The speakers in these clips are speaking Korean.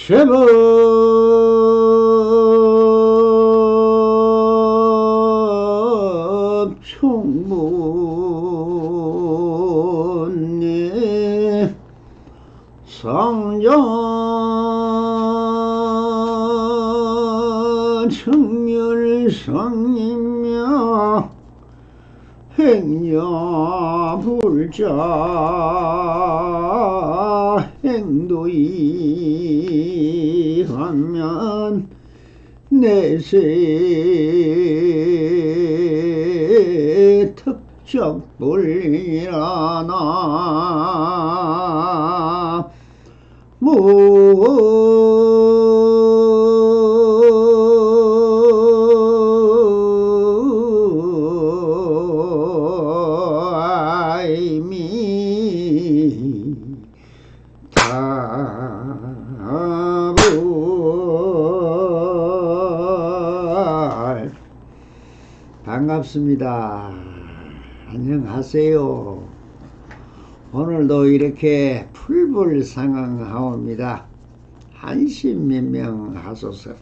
제법 충분히 성전 청멸성이며 행여불자 행도이 하면 내세 특적불이라나 반갑습니다. 안녕하세요. 오늘도 이렇게 풀불상항하옵니다. 안심면명하소서.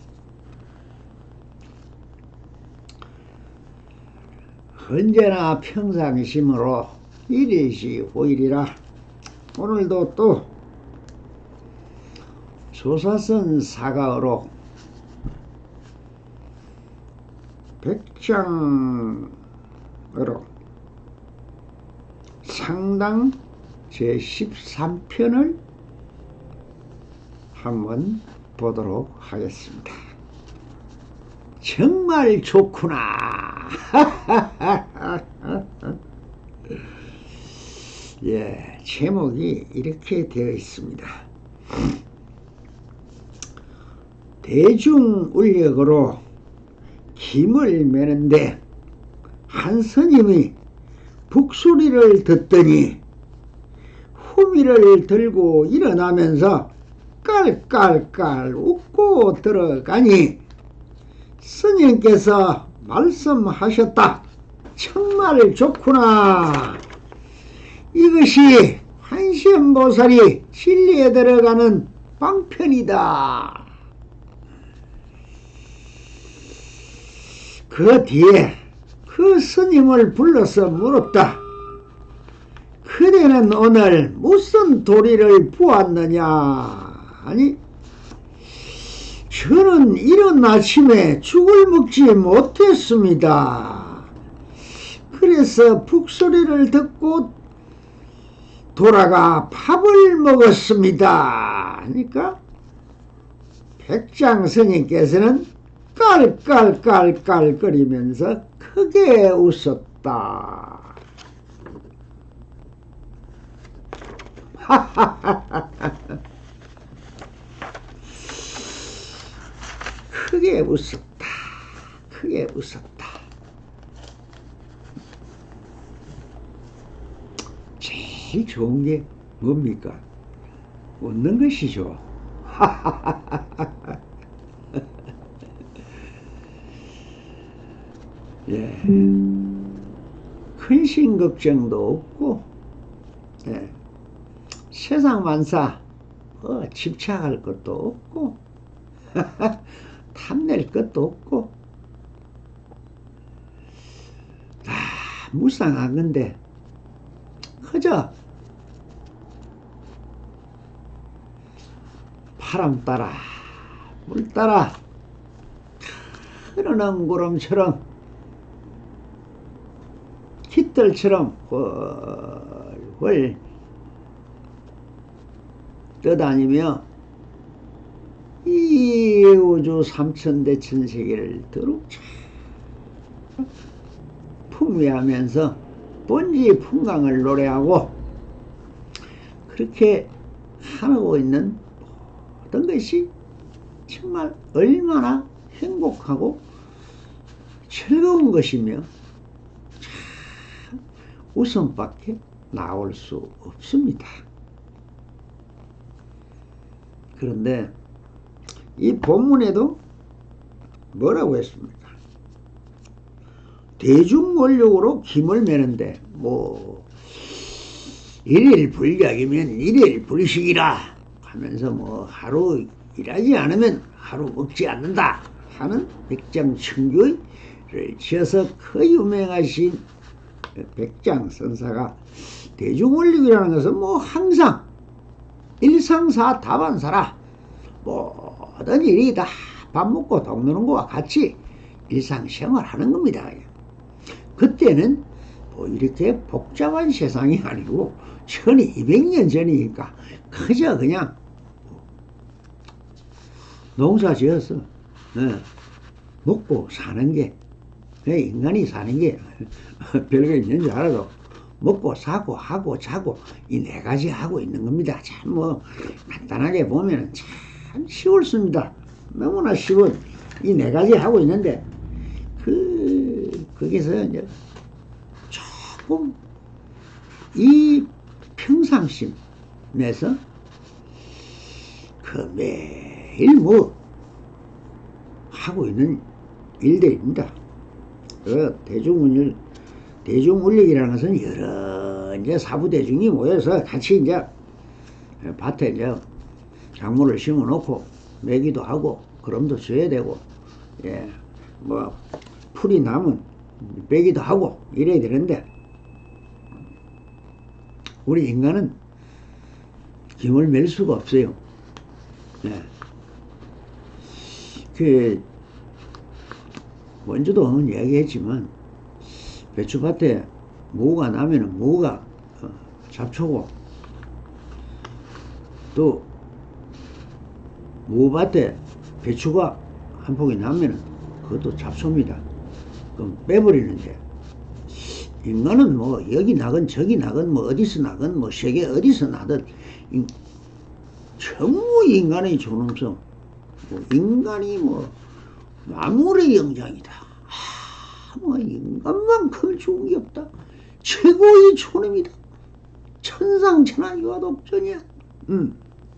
언제나 평상심으로 일일시호일이라 오늘도 또 조사선 사가어록 백장으로 상당 제13편을 한번 보도록 하겠습니다. 정말 좋구나. 예, 제목이 이렇게 되어 있습니다. 대중울력으로 김을 매는데 한 스님이 북소리를 듣더니 후미를 들고 일어나면서 깔깔깔 웃고 들어가니 스님께서 말씀하셨다. 정말 좋구나. 이것이 한시연보살이 진리에 들어가는 방편이다. 그 뒤에 그 스님을 불러서 물었다. 그대는 오늘 무슨 도리를 보았느냐? 아니, 저는 이른 아침에 죽을 먹지 못했습니다. 그래서 북소리를 듣고 돌아가 밥을 먹었습니다. 그러니까 백장 스님께서는 깔깔깔깔거리면서 크게 웃었다. 크게 웃었다. 크게 웃었다. 제일 좋은 게 뭡니까? 웃는 것이죠. 예, 근심 걱정도 없고, 예, 세상 만사 집착할 것도 없고 탐낼 것도 없고 다 무상한 건데 그저 바람 따라 물 따라 흐르는 구름처럼 깃들처럼 헐헐 떠다니며 이 우주 삼천대천세계를 더욱 풍미하면서 본지 풍광을 노래하고 그렇게 하고 있는 모든 것이 정말 얼마나 행복하고 즐거운 것이며 참 웃음밖에 나올 수 없습니다. 그런데 이 본문에도 뭐라고 했습니까? 대중원력으로 김을 매는데 뭐 일일불약이면 일일불식이라 하면서 뭐 하루 일하지 않으면 하루 먹지 않는다 하는 백장천교를 지어서 그 유명하신 백장선사가 대중원리이라는 것은 뭐 항상 일상사 다반사라 모든 일이 다 밥 먹고 돈 노는 것과 같이 일상생활하는 겁니다. 그때는 뭐 이렇게 복잡한 세상이 아니고 1200년 전이니까 그저 그냥 농사 지어서 먹고 사는 게 인간이 사는 게 별거 있는 줄 알아도 먹고 사고 하고 자고 이 네 가지 하고 있는 겁니다. 참 뭐 간단하게 보면 참 쉬웠습니다. 너무나 쉬운 이 네 가지 하고 있는데 거기서 이제 조금 이 평상심에서 그 매일 뭐 하고 있는 일들입니다. 그 대중운력이라는 것은 여러 이제 사부대중이 모여서 같이 이제 밭에 이제 작물을 심어 놓고 매기도 하고 그럼도 줘야 되고 뭐 풀이 나면 빼기도 하고 이래야 되는데 우리 인간은 김을 맬 수가 없어요. 그 먼저도 이야기했지만 배추밭에 무가 나면은 무가 잡초고 또 무밭에 배추가 한 폭이 나면은 그것도 잡초입니다. 그럼 빼버리는데 인간은 뭐 여기 나건 저기 나건 뭐 어디서 나건 뭐 세계 어디서 나든 전부 인간의 존엄성 뭐 인간이 뭐 만물의 영장이다. 뭐 인간만큼 좋은 게 없다. 최고의 존엄이다. 천상천하 유아독존이야.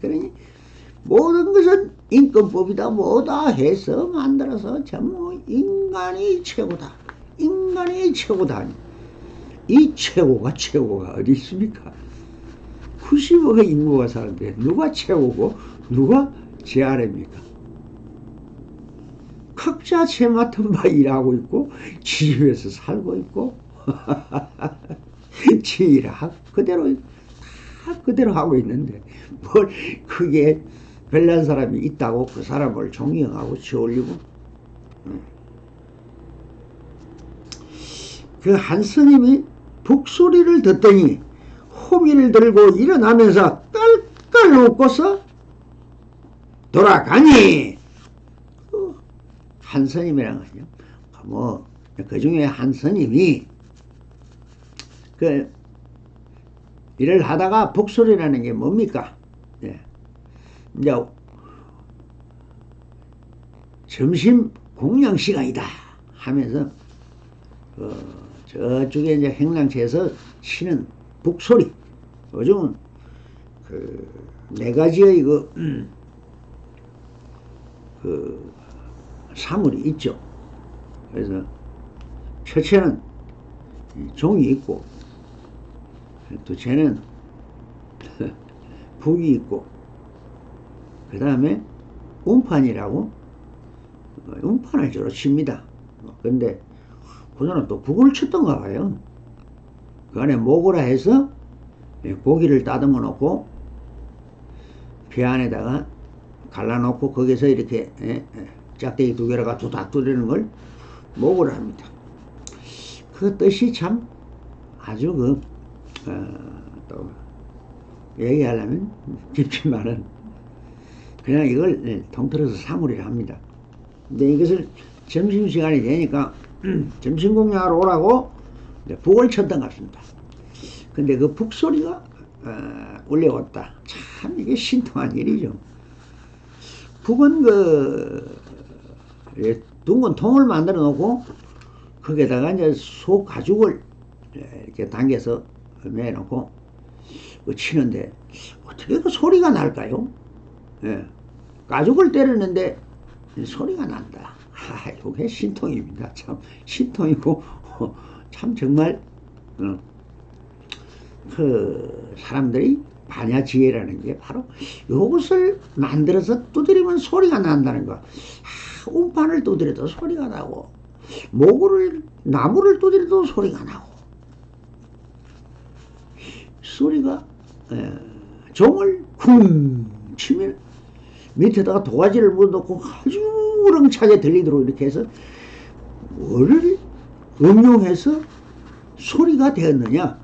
그러니 모든 것은 인권법이다. 뭐다 해서 만들어서 전부 인간이 최고다. 인간이 최고다. 이 최고가 어디 있습니까? 90억의 인구가 사는데 누가 최고고 누가 제 아래입니까? 각자 제 맡은 바 일하고 있고 지 집에서 살고 있고 지 일 그대로 다 그대로 하고 있는데 뭘 그게 별난 사람이 있다고 그 사람을 존경하고 지어올리고 그 한 스님이 북소리를 듣더니 호미를 들고 일어나면서 깔깔 웃고서 돌아가니 한 스님이란 거죠. 뭐 그 중에 한 스님이 그 일을 하다가 북소리라는 게 뭡니까? 이제 점심 공양 시간이다 하면서 저쪽에 이제 행랑채에서 치는 북소리 요즘은 그 네 가지의 그 사물이 있죠. 그래서 첫째는 종이 있고 둘째는 북이 있고 그 다음에 운판이라고 운판을 주로 칩니다. 근데 그전에 또 북을 쳤던가 봐요. 그 안에 목으라 해서 고기를 따듬어 놓고 배 안에다가 갈라놓고 거기서 이렇게 짝대기 두 개로가 두닥 두드리는 걸 목으로 합니다. 그 뜻이 참 아주 또 얘기하려면 깊지만은 그냥 이걸 통틀어서 사물이라 합니다. 근데 이것을 점심시간이 되니까 점심 공양하러 오라고 북을 쳤던 것 같습니다. 근데 그 북소리가 울려왔다. 참 이게 신통한 일이죠. 북은 둥근 통을 만들어 놓고 거기에다가 이제 소 가죽을 이렇게 당겨서 매놓고 치는데 어떻게 그 소리가 날까요? 가죽을 때리는데 소리가 난다. 이게 신통입니다. 참 신통이고 참 정말 그 사람들이 반야지혜라는 게 바로 이것을 만들어서 두드리면 소리가 난다는 거. 운판을 두드려도 소리가 나고, 나무를 두드려도 소리가 나고, 소리가, 종을 쿵 치면 밑에다가 도화지를 묻어놓고 아주 우렁차게 들리도록 이렇게 해서 뭐를 응용해서 소리가 되었느냐?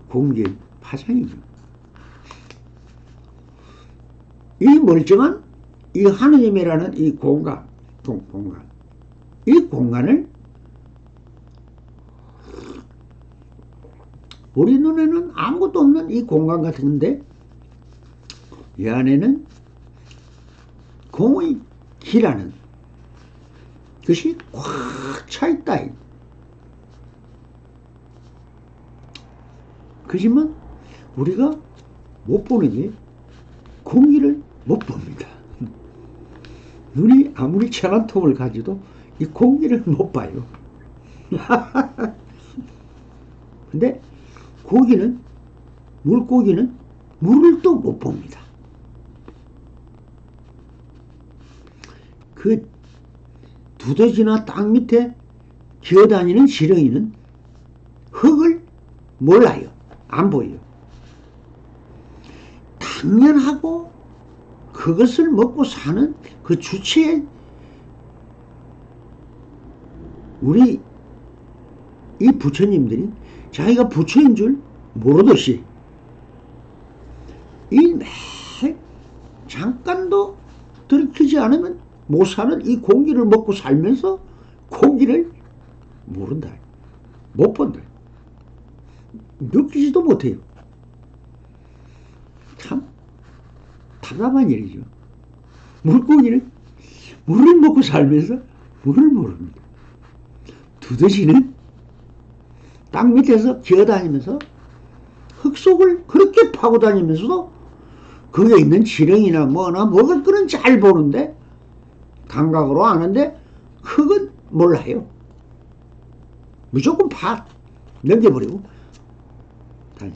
공기 파장이죠. 이 멀쩡한 이 하느님이라는 이 공간, 이 공간을 우리 눈에는 아무것도 없는 이 공간 같은데 이 안에는 공의 기라는 것이 꽉 차 있다. 그지만 우리가 못 보는 게 공기를 못 봅니다. 눈이 아무리 천한 톱을 가지도 이 공기를 못 봐요. 근데 물고기는 물을 또 못 봅니다. 그 두더지나 땅 밑에 기어다니는 지렁이는 흙을 몰라요. 안 보여요. 당연하고 그것을 먹고 사는 그 주체에 우리 이 부처님들이 자기가 부처인 줄 모르듯이 이 매 잠깐도 들키지 않으면 못 사는 이 공기를 먹고 살면서 공기를 모른다. 못 본다. 느끼지도 못해요. 참 답답한 일이죠. 물고기는 물을 먹고 살면서 물을 모릅니다. 두더지는 땅 밑에서 기어다니면서 흙 속을 그렇게 파고 다니면서도 거기에 있는 지렁이나 뭐나 먹을 거는 잘 보는데 감각으로 아는데 흙은 몰라요. 무조건 넘겨버리고 다니.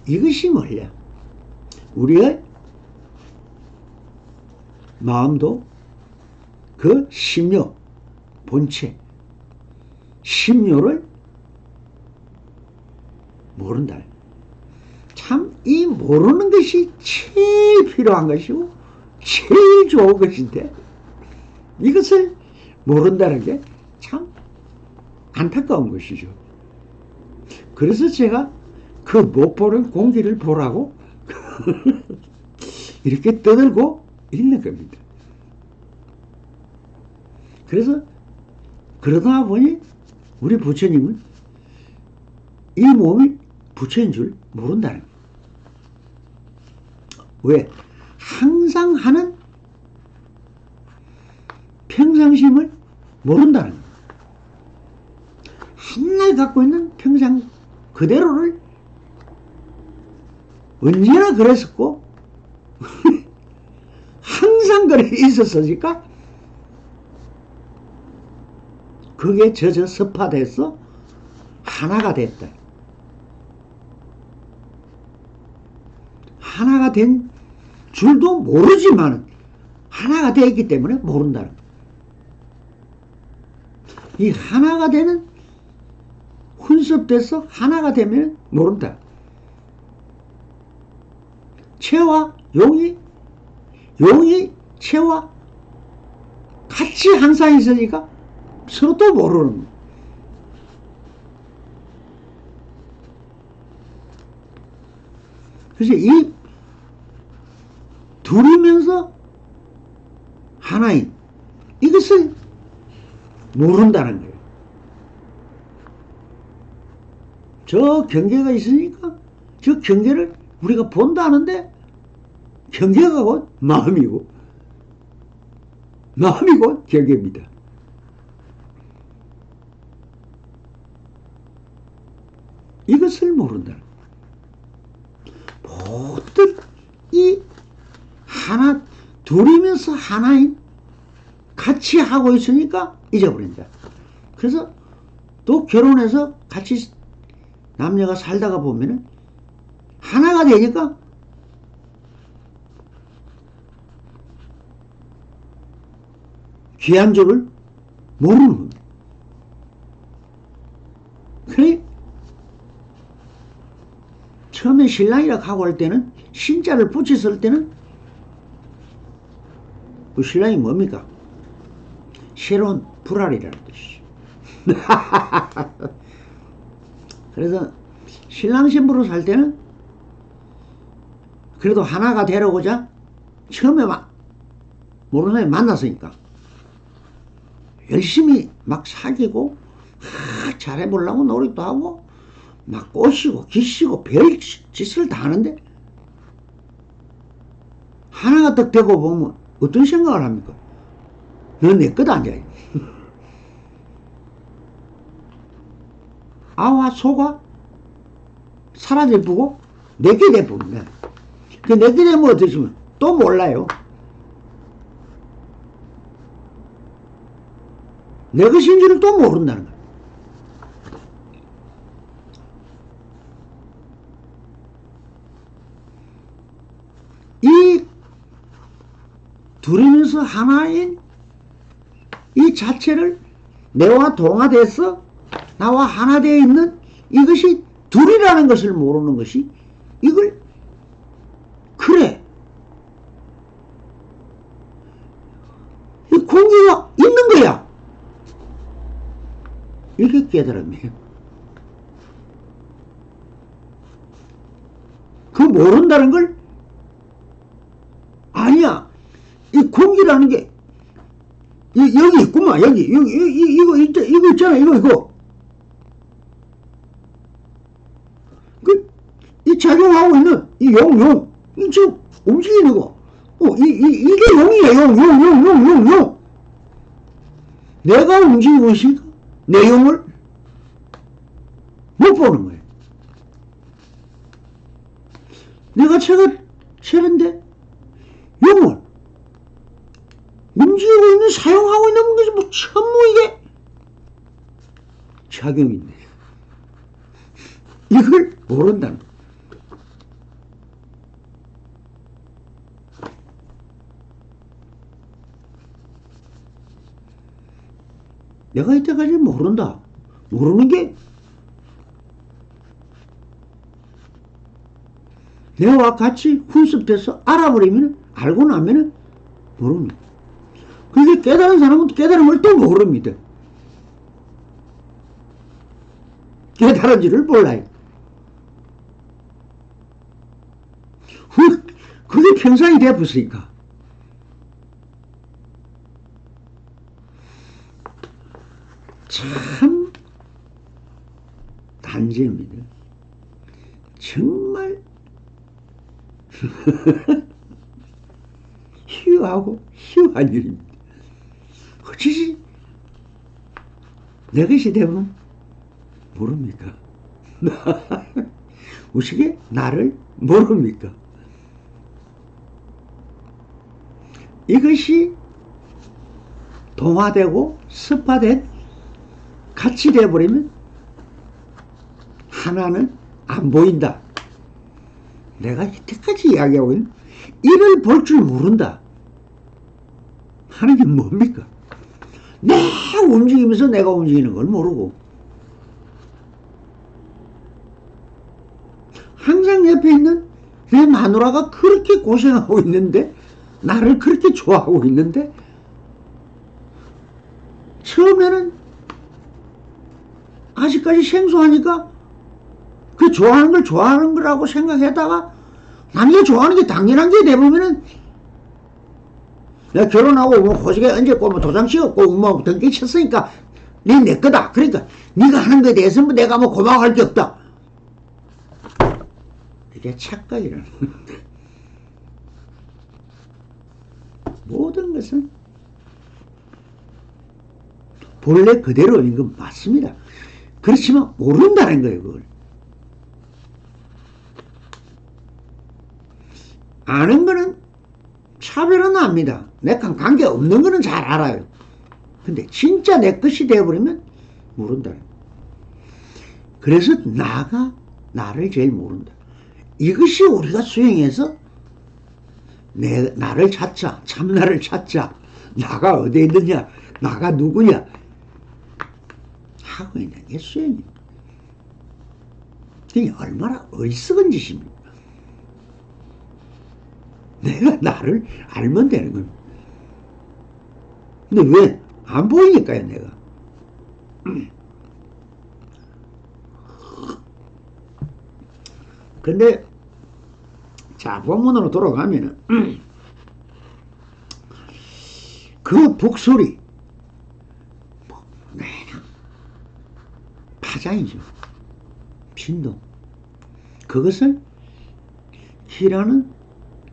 이것이 뭐냐? 우리의 마음도 그 심요, 본체, 심요를 모른다. 참 이 모르는 것이 제일 필요한 것이고 제일 좋은 것인데 이것을 모른다는 게 참 안타까운 것이죠. 그래서 제가 그 못 보는 공기를 보라고 이렇게 떠들고 있는 겁니다. 그래서 그러다 보니 우리 부처님은 이 몸이 부처인 줄 모른다는 거예요. 왜? 항상 하는 평상심을 모른다는 거예요. 한날 갖고 있는 평상 그대로를 언제나 그랬었고 항상 그래 있었으니까 그게 젖어 습화돼서 하나가 됐다. 하나가 된 줄도 모르지만 하나가 되어 있기 때문에 모른다는 거예요. 이 하나가 되는 혼섭돼서 하나가 되면 모른다. 채와 용이 채와 같이 항상 있으니까 서로 또 모르는 거예요. 그래서 이 둘이면서 하나인 이것을 모른다는 거예요. 저 경계가 있으니까 저 경계를 우리가 본다는데 경계가 곧 마음이고 경계입니다. 이것을 모른다. 모든 이 하나 둘이면서 하나인 같이 하고 있으니까 잊어버린다. 그래서 또 결혼해서 같이 남녀가 살다가 보면은 하나가 되니까 귀한 줄을 모르는 겁니다. 그래 처음에 신랑이라고 하고 할 때는 신자를 붙였을 때는 그 신랑이 뭡니까? 새로운 불알이라는 뜻이죠. 그래서 신랑 신부로 살 때는 그래도 하나가 되려고자 처음에 모르는 사람이 만났으니까 열심히 막 사귀고 잘해보려고 노력도 하고 막 꼬시고 기시고 별 짓을 다 하는데 하나가 딱 되고 보면 어떤 생각을 합니까? 넌 내 거다 이제. 아와 소가 사라질 부고 내게 돼버린다. 그 내게 되면 어떠시면 또 몰라요. 내 것인 줄을 또 모른다는 거야. 이 둘이면서 하나인 이 자체를 내와 동화돼서 나와 하나 되어 있는 이것이 둘이라는 것을 모르는 것이 이걸 그래 이 공기가 있는 거야 이렇게 깨달음이에요. 그 모른다는 걸 아니야 이 공기라는 게 여기 있구만 여기 이거 있잖아 이거 이 작용하고 있는 이 용 이 지금 움직이는 거 이게 용이야 용 내가 움직이고 있으니까 내 용을 못 보는 거예요. 내가 체인데 용을 움직이고 있는 사용하고 있는 것이 뭐 전부 이게 작용인데 이걸 모른다는 거예요. 내가 이때까지 모른다. 모르는 게 내와 같이 훈습돼서 알아버리면 알고 나면 모릅니다. 그게 깨달은 사람은 깨달음을 또 모릅니다. 깨달은지를 몰라요. 그게 평상이 되었으니까. 참 단죄입니다. 정말 희유한 일입니다. 어찌지 내 것이 되면 모릅니까? 어떻게 나를 모릅니까? 이것이 동화되고 습화된 같이 되어버리면 하나는 안 보인다. 내가 이때까지 이야기하고 있는 이를 볼 줄 모른다. 하는 게 뭡니까? 내가 움직이면서 내가 움직이는 걸 모르고 항상 옆에 있는 내 마누라가 그렇게 고생하고 있는데 나를 그렇게 좋아하고 있는데 처음에는 아직까지 생소하니까 그 좋아하는 걸 좋아하는 거라고 생각했다가 남자 좋아하는 게 당연한 게 되보면은 내가 결혼하고 뭐 호적에 얹었고 뭐 도장 찍었고 뭐 등기 쳤으니까 네 내 거다. 그러니까 네가 하는 거에 대해서 뭐 내가 뭐 고마워할 게 없다. 이게 착각이라는 건데 모든 것은 본래 그대로인 건 맞습니다. 그렇지만 모른다는 거예요. 그걸 아는 거는 차별은 압니다. 내랑 관계없는 거는 잘 알아요. 근데 진짜 내 것이 되어버리면 모른다. 그래서 나가 나를 제일 모른다. 이것이 우리가 수행해서 나를 찾자, 참나를 찾자, 나가 어디에 있느냐, 나가 누구냐 하고 있는 게 수행입니다. 이게 얼마나 어리석은 짓입니까? 내가 나를 알면 되는 겁니다. 근데 왜? 안 보이니까요, 내가. 근데, 자, 본문으로 돌아가면은, 그 북소리, 파장이죠. 진동. 그것을 키라는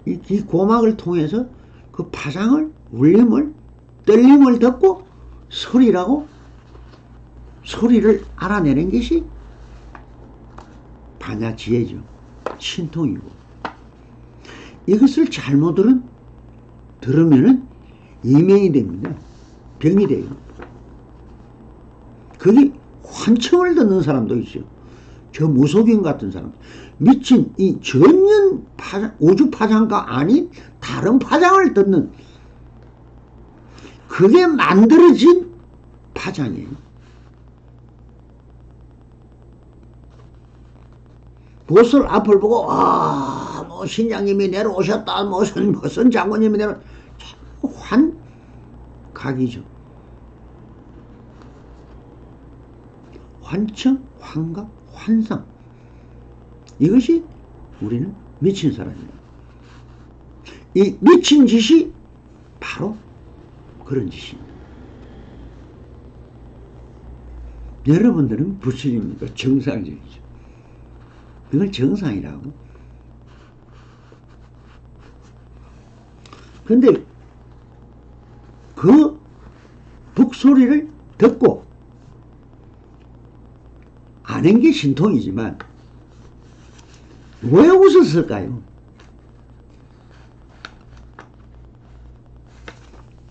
이 고막을 통해서 그 파장을, 울림을, 떨림을 듣고 소리라고 소리를 알아내는 것이 반야지혜죠. 신통이고. 이것을 잘못 들으면은 이명이 됩니다. 병이 돼요. 그게 환청을 듣는 사람도 있어요. 저 무속인 같은 사람. 미친 이 전년 파장, 우주 파장과 아닌 다른 파장을 듣는 그게 만들어진 파장이에요. 보슬 앞을 보고 뭐 신장님이 내려오셨다, 무슨 장군님이 환각이죠. 환청, 환각, 환상. 이것이 우리는 미친 사람입니다. 이 미친 짓이 바로 그런 짓입니다. 여러분들은 부처님입니까? 정상적이죠. 이걸 정상이라고. 근데 그 북소리를 듣고 아는 게 신통이지만 왜 웃었을까요?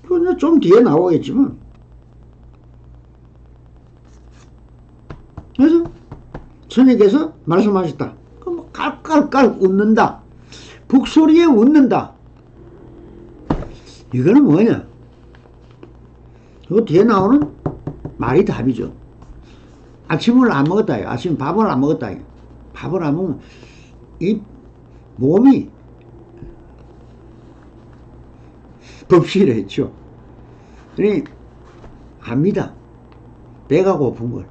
그건 좀 뒤에 나오겠지만, 그래서 스님께서 말씀하셨다. 그럼 깔깔깔 웃는다. 북소리에 웃는다. 이거는 뭐냐? 그 뒤에 나오는 말이 답이죠. 아침을 안 먹었다. 아침 밥을 안 먹었다. 밥을 안 먹으면 이 몸이 법실을 했죠. 그러니 압니다. 배가 고픈 걸.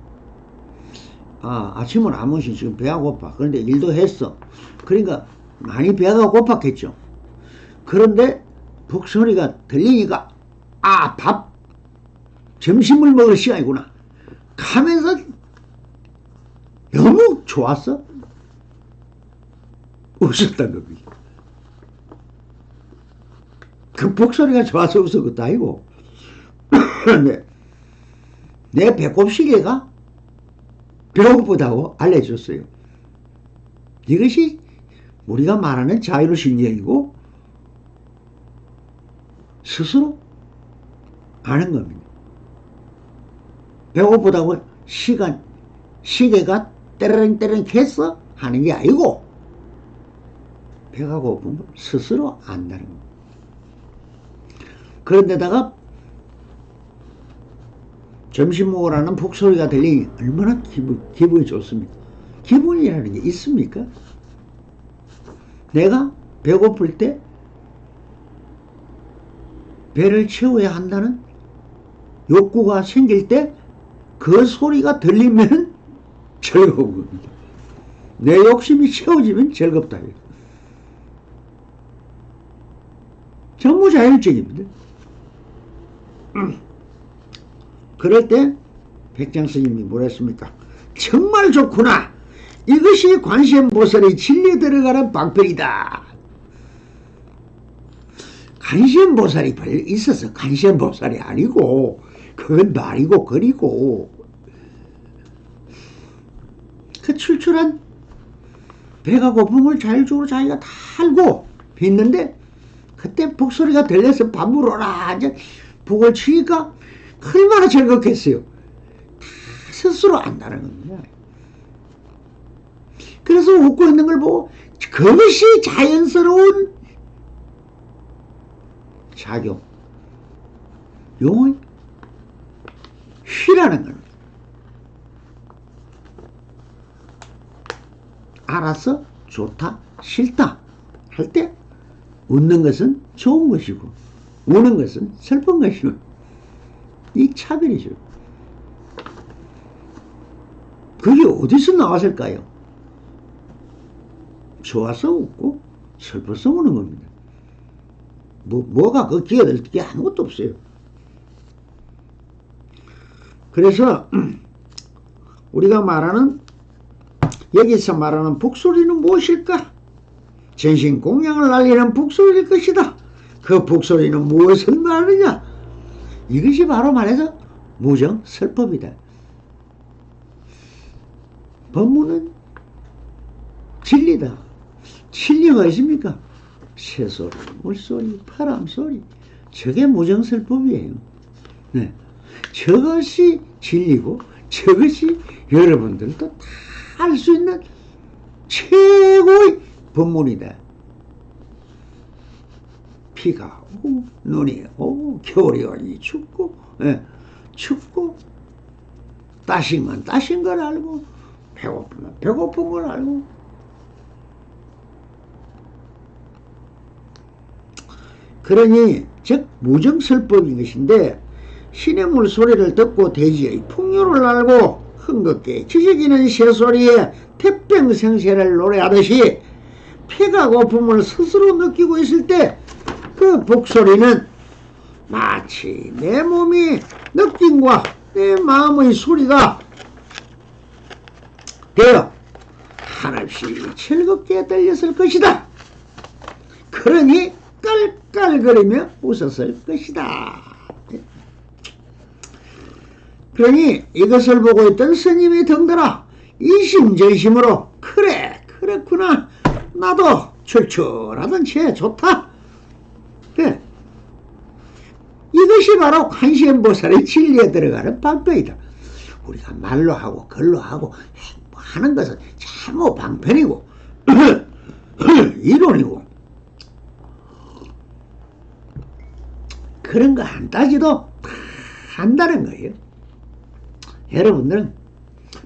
아침을 안 먹으시 지금 배가 고파. 그런데 일도 했어. 그러니까 많이 배가 고팠겠죠. 그런데 북소리가 들리니까 점심을 먹을 시간이구나 하면서 너무 좋았어. 웃었단 겁니다. 그 북소리가 좋아서 웃은 것도 아니고 내 배꼽시계가 배고프다고 알려줬어요. 이것이 우리가 말하는 자율신경이고 스스로 아는 겁니다. 배고프다고 시계가 때르릉때르릉 했어? 하는 게 아니고 배가 고픈 걸 스스로 안다는 겁니다. 그런데다가 점심 먹으라는 북소리가 들리니 얼마나 기분이 좋습니까? 기분이라는 게 있습니까? 내가 배고플 때 배를 채워야 한다는 욕구가 생길 때 그 소리가 들리면 즐거운 겁니다. 내 욕심이 채워지면 즐겁다. 전부 자율적입니다. 그럴 때 백장 스님이 뭐랬습니까? 정말 좋구나. 이것이 관세음보살이 진리 들어가는 방편이다. 관세음보살이 있어서 관세음보살이 아니고 그건 말이고 거리고 그 출출한 배가 고픔을 자율적으로 자기가 다 알고 있는데 그때 북소리가 들려서 밥 물어라 이제 북을 치니까 얼마나 즐겁겠어요. 다 스스로 안다는 겁니다. 그래서 그래서 웃고 있는 걸 보고 그것이 자연스러운 작용, 용의 쉬라는 겁니다. 알아서 좋다, 싫다 할 때 웃는 것은 좋은 것이고 우는 것은 슬픈 것이고 이 차별이죠. 그게 어디서 나왔을까요? 좋아서 웃고 슬퍼서 우는 겁니다. 뭐가 그 끼어들 게 아무것도 없어요. 그래서 우리가 말하는 여기서 말하는 북소리는 무엇일까? 전신공양을 날리는 북소리일 것이다. 그 북소리는 무엇을 말하느냐? 이것이 바로 말해서 무정설법이다. 법문은 진리다. 진리가 있습니까? 새소리, 물소리, 바람소리, 저게 무정설법이에요. 네. 저것이 진리고 저것이 여러분들도 다 알 수 있는 최고의 법문이다. 비가 오고 눈이 오고 겨울이 오니 춥고 춥고 따시면 따신 걸 알고 배고프면 배고픈 걸 알고 그러니 즉 무정설법인 것인데 신의 물소리를 듣고 대지의 풍요를 알고 흥겁게 지저귀는 새소리에 태평생세를 노래하듯이 배가 고픔을 스스로 느끼고 있을 때 그 북소리는 마치 내 몸이 느낌과 내 마음의 소리가 되어 한없이 즐겁게 들렸을 것이다. 그러니 깔깔거리며 웃었을 것이다. 그러니 이것을 보고 있던 스님이 덩달아 이심전심으로 그래 그렇구나 나도 출출하던 채 좋다. 그래. 이것이 바로 관세음보살의 진리에 들어가는 방편이다. 우리가 말로 하고 글로 하고 하는 것은 전부 방편이고 이론이고 그런 거 안 따지도 한다는 거예요. 여러분들은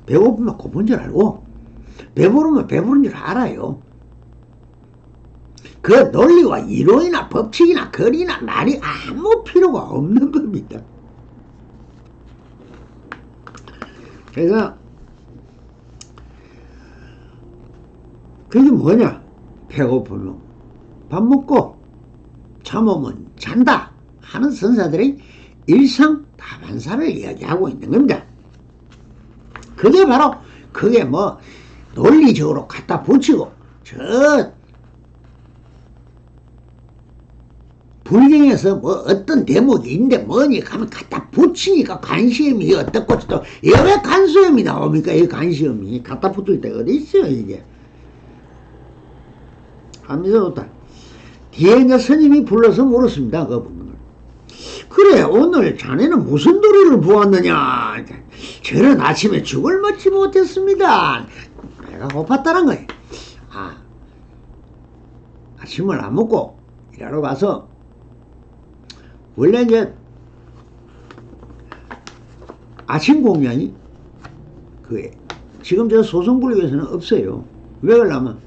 배고프면 고픈 줄 알고 배부르면 배부른 줄 알아요. 그 논리와 이론이나 법칙이나 글이나 말이 아무 필요가 없는 겁니다. 그래서 그게 뭐냐? 배고프면 밥 먹고 잠오면 잔다 하는 선사들의 일상 다반사를 이야기하고 있는 겁니다. 그게 바로 그게 뭐 논리적으로 갖다 붙이고 저 불경에서 뭐 어떤 대목이 있는데 뭐니 하면 갖다 붙이니까 관시음이 어떻고 또 이게 왜 관시음이 나옵니까? 이 관시음이 갖다 붙을 때가 어디 있어요 이게. 하면서 좋다. 뒤에 이제 스님이 불러서 물었습니다. 그 부분을. 그래 오늘 자네는 무슨 도리를 보았느냐. 저는 아침에 죽을 먹지 못했습니다. 배가 고팠다는 거예요. 아침을 안 먹고 일하러 가서 원래 이제 아침 공양이 지금 저 소성불교에서는 없어요. 왜 그러냐면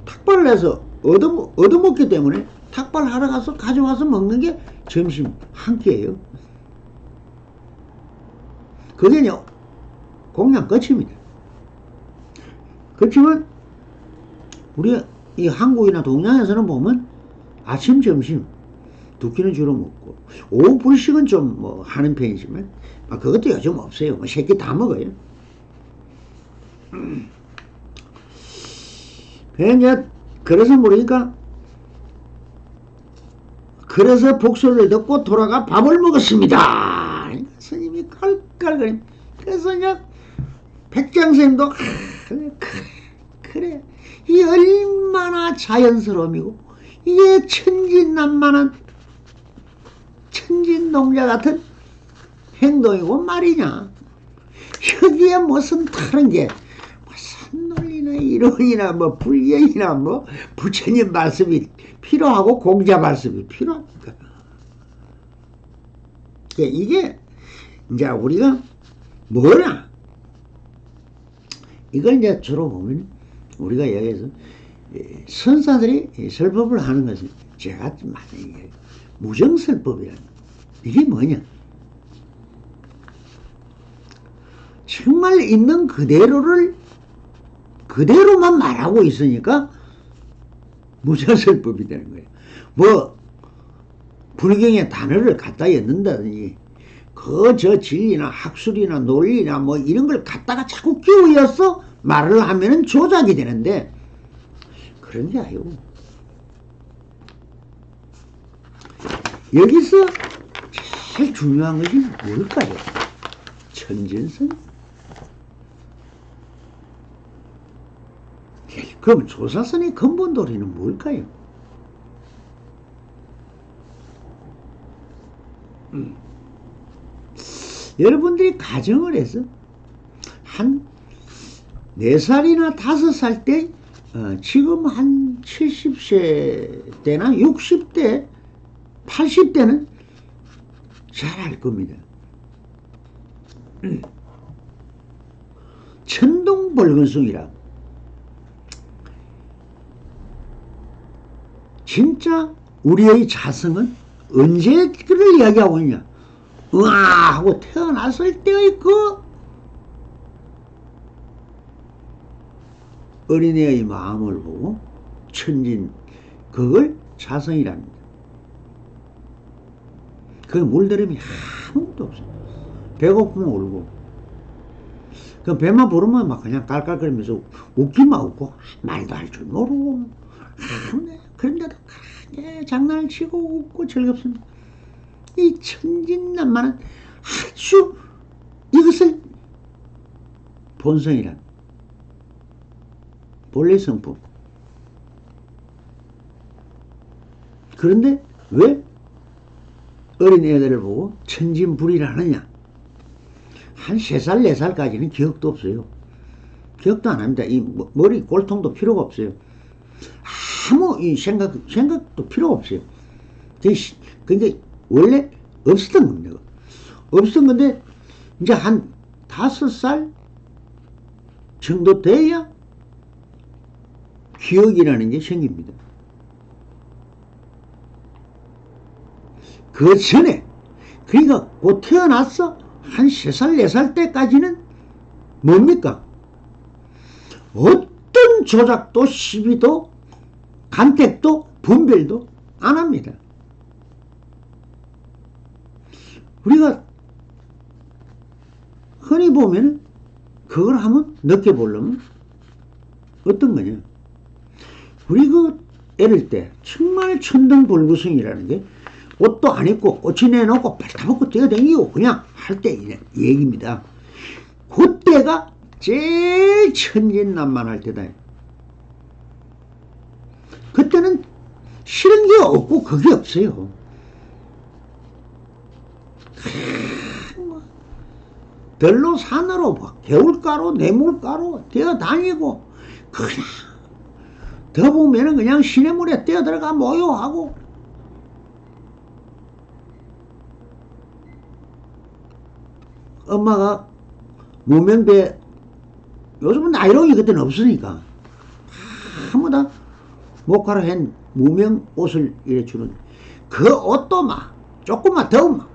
탁발을 해서 얻어먹기 때문에 탁발하러 가서 가져와서 먹는 게 점심 한 끼예요. 그게 공양 끝입니다. 그렇지만 우리 이 한국이나 동양에서는 보면 아침 점심 두 끼는 주로 먹고 오후 불식은 좀 뭐 하는 편이지만 그것도 요즘 없어요. 뭐 세 끼 다 먹어요. 그래서 모르니까 그래서 복소리를 듣고 돌아가 밥을 먹었습니다. 스님이 깔깔거림. 그래서 이제 백장스님도 그래 이 얼마나 자연스러움이고 이게 천진난만한 천진동자 같은 행동이고 말이냐. 여기에 무슨 다른 게 무슨 논리나 이론이나 뭐 불경이나 뭐 부처님 말씀이 필요하고 공자 말씀이 필요합니까? 이게 이제 우리가 뭐냐 이걸 이제 주로 보면 우리가 여기서 선사들이 설법을 하는 것은 제가 많이 얘기해요. 무정설법이라는 이게 뭐냐 정말 있는 그대로를 그대로만 말하고 있으니까 무정설법이 되는 거예요. 뭐 불경에 단어를 갖다 엮는다든지 저 진리나 학술이나 논리나 뭐 이런 걸 갖다가 자꾸 끼워서 말을 하면은 조작이 되는데 그런 게 아니고 여기서 제일 중요한 것이 뭘까요? 천진성. 그럼 조사선의 근본 도리는 뭘까요? 여러분들이 가정을 해서 한 4살이나 5살 때 지금 한 70세 때나 60대 80대는 잘 알 겁니다. 천둥벌근성이라고 진짜 우리의 자성은 언제 그를 이야기하고 있냐 으아 하고 태어났을 때의 그 어린애의 마음을 보고 천진 그걸 자성이랍니다. 그 물들음이 아무것도 없어요. 배고프면 울고 그 배만 부르면 막 그냥 깔깔거리면서 웃기만 웃고 말도 할 줄 모르고 그런데도 크게 장난을 치고 웃고 즐겁습니다. 이 천진난만은 아주 이것을 본성이란 본래 성품. 그런데 왜 어린 애들을 보고 천진불이라 하느냐? 한 3살, 4살까지는 기억도 없어요. 기억도 안 합니다. 이 머리 골통도 필요가 없어요. 아무 이 생각도 필요가 없어요. 근데 원래 없었던 겁니다. 없었던 건데 이제 한 5살 정도 돼야 기억이라는 게 생깁니다. 그 전에 그러니까 곧 태어났어 한 3살 4살 때까지는 뭡니까? 어떤 조작도 시비도 간택도 분별도 안 합니다. 우리가 흔히 보면 그걸 한번 느껴보려면 어떤 거냐? 우리 그 애를 때 정말 천둥벌구성이라는 게 옷도 안 입고 꼬치 내놓고 발타먹고 뛰어다니고 그냥 할 때 얘기입니다. 그때가 제일 천진난만할 때다. 그때는 싫은 게 없고 그게 없어요. 들로 산으로 개울가로 내물가로 뛰어다니고 그냥 더 보면은 그냥 시냇물에 뛰어들어가 모여하고 엄마가 무명배 요즘은 나이롱이 그때는 없으니까 전부 다 목화로 한 무명 옷을 이래 주는 그 옷도 막 조금만 더우면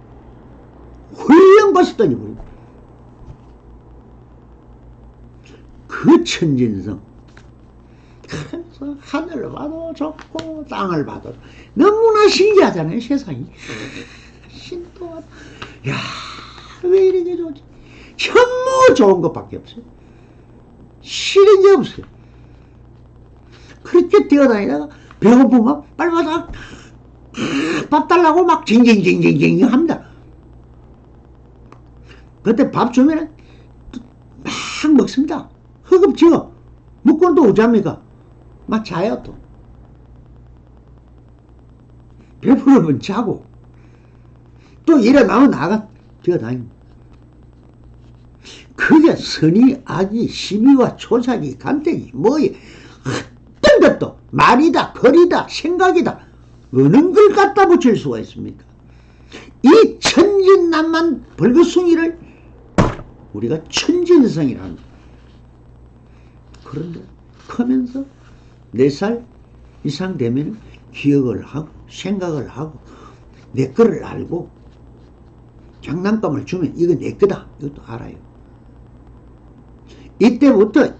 훌렁 벗었더니 그 천진성 그래서 하늘을 봐도 좋고 땅을 봐도 너무나 신기하잖아요. 세상이 신도하다. 야 왜 이렇게 좋지? 전부 좋은 것밖에 없어요. 싫은 게 없어요. 그렇게 뛰어다니다가 배고프면 빨리 와서 밥 달라고 막 징징징징징 합니다. 그때 밥 주면은 막 먹습니다. 허겁지겁 먹고는 또 어쩝니까? 막 자요 또. 배부르면 자고 또 일어나면 나가 뛰어다니고 그게 선이 악이 시비와 초작이 간택이 뭐에 어떤 것도 말이다 거리다 생각이다 어느 걸 갖다 붙일 수가 있습니까? 이 천진난만 벌거숭이를 우리가 천진성이라 합니다. 그런데 크면서 4살 이상 되면 기억을 하고 생각을 하고 내 거를 알고 장난감을 주면 이거 내 거다 이것도 알아요. 이때부터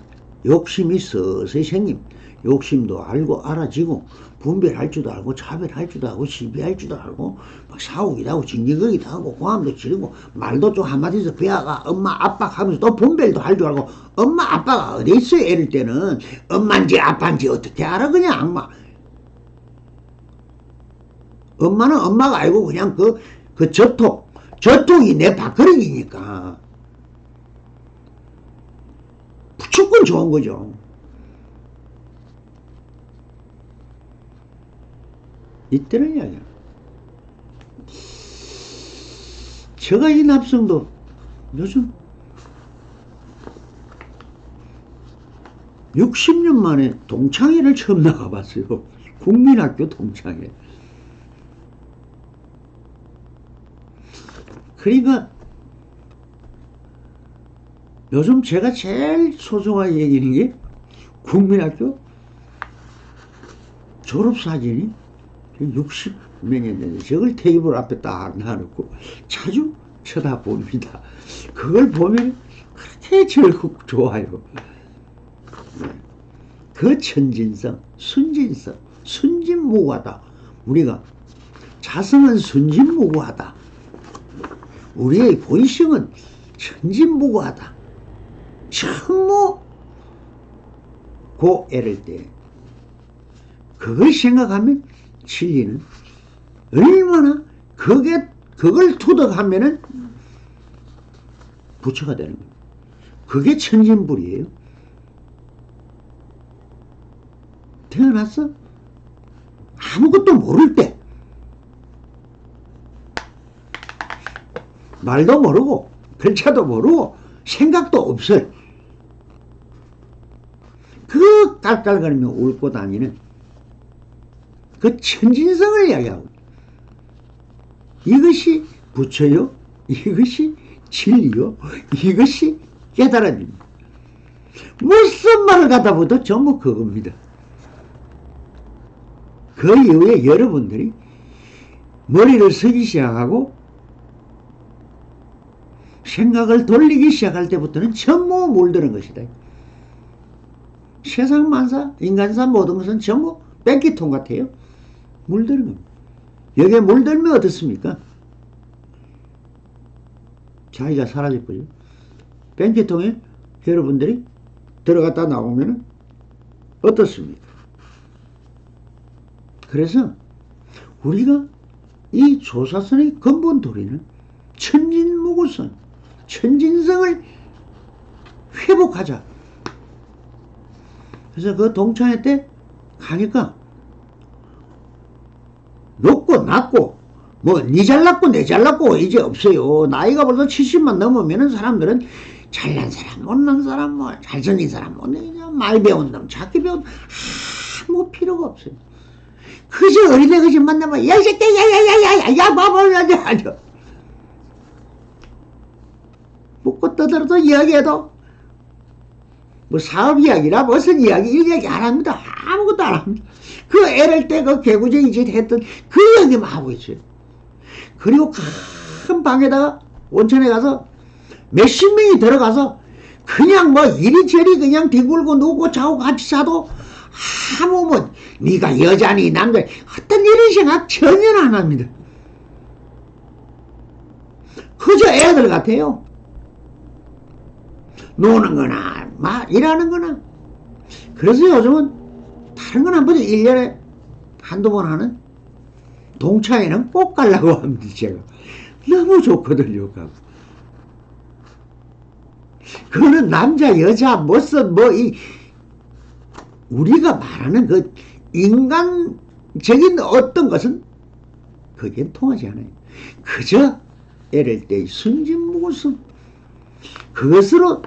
욕심이 서서히 생김. 욕심도 알고 알아지고 분별할 줄도 알고 차별할 줄도 알고 시비할 줄도 알고 막 싸우기도 하고 징징거리기도 하고 고함도 지르고 말도 좀 한마디에서 배아가 엄마 아빠 하면서 또 분별도 할 줄 알고 엄마 아빠가 어디 있어요? 이럴 때는 엄마인지 아빠인지 어떻게 알아 그냥 악마. 엄마는 엄마가 알고 그냥 그 저통이 내 밥그릇이니까 무조건 좋은 거죠. 이때는 이야기야. 제가 이 납성도 요즘 60년 만에 동창회를 처음 나가봤어요. 국민학교 동창회. 그러니까 요즘 제가 제일 소중하게 여기는 게 국민학교 졸업사진이 60명이 되는데 저걸 테이블 앞에 딱 놔놓고 자주 쳐다봅니다. 그걸 보면 그렇게 즐겁고 좋아요. 그 천진성, 순진성, 순진무구하다. 우리가 자성은 순진무구하다. 우리의 본성은 천진무구하다. 천무 고애를 때 그걸 생각하면 진리는 얼마나 그걸 투덕하면은 부처가 되는 거예요. 그게 천진불이에요. 태어났어? 아무것도 모를 때 말도 모르고 글자도 모르고 생각도 없어요. 그 깔깔거리며 울고 다니는 그 천진성을 이야기하고 이것이 부처요, 이것이 진리요, 이것이 깨달아집니다. 무슨 말을 갖다 봐도 전부 그겁니다. 그 이후에 여러분들이 머리를 쓰기 시작하고 생각을 돌리기 시작할 때부터는 전부 물드는 것이다. 세상 만사, 인간사 모든 것은 전부 뺑기통 같아요. 물드는 겁니다. 여기에 물들면 어떻습니까? 자기가 사라져버려요. 뺑기통에 여러분들이 들어갔다 나오면 어떻습니까? 그래서 우리가 이 조사선의 근본 도리는 천진무구성, 천진성을 회복하자. 그래서 그 동창회 때 가니까 높고 낮고 뭐 니 잘났고 내 잘났고 이제 없어요. 나이가 벌써 70만 넘으면은 사람들은 잘난 사람 못난 사람 뭐 잘생긴 사람 못난 말 배운 놈 작게 배운 아무 필요가 없어요. 그저 어린애 그저 만나면 야 이 새끼 야야야야야 봐봐 묻고 떠들어도 이야기해도 뭐 사업 이야기나 무슨 이야기 이야기 안 합니다. 아무것도 안 합니다. 그 애를 때 그 개구쟁이 짓 했던 그 이야기만 하고 있어요. 그리고 큰 방에다가 온천에 가서 몇십 명이 들어가서 그냥 뭐 이리저리 그냥 뒹굴고 누고 자고 같이 자도 아무 뭐 네가 여자니 남자 어떤 이런 생각 전혀 안 합니다. 그저 애들 같아요. 노는 거나 막 일하는 거나. 그래서 요즘은 다른 건 안 보죠. 1년에 한두 번 하는 동창회는 꼭 가려고 합니다. 제가 너무 좋거든요. 그거는 남자 여자 무슨 뭐 이 우리가 말하는 그 인간적인 어떤 것은 그게 통하지 않아요. 그저 애를 때 순진무구성 그것으로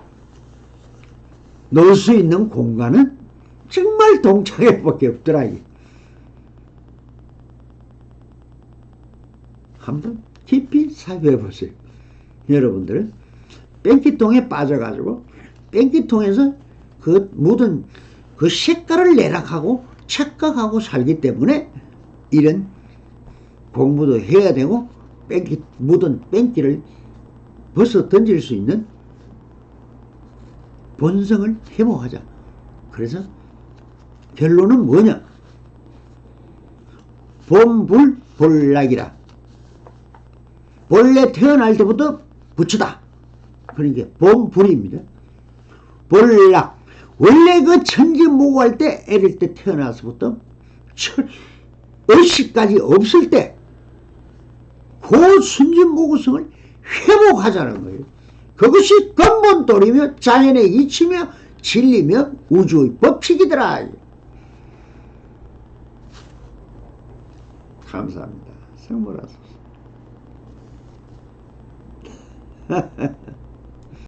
놀 수 있는 공간은 정말 동창회밖에 없더라. 한번 깊이 사고해 보세요. 여러분들은 뺑기통에 빠져가지고 뺑기통에서 그 묻은 그 색깔을 내락하고 착각하고 살기 때문에 이런 공부도 해야 되고 묻은 뺑기를 벗어 던질 수 있는 본성을 회복하자. 그래서 결론은 뭐냐? 본불본락이라. 본래 태어날 때부터 부처다. 그러니까 본불입니다. 본락. 원래 그 천지무구할 때 애릴 때 태어나서부터 의식까지 없을 때 그 순진무구성을 회복하자는 거예요. 그것이 근본돌이며 자연의 이치며 진리며 우주의 법칙이더라. 감사합니다. 성불하소서.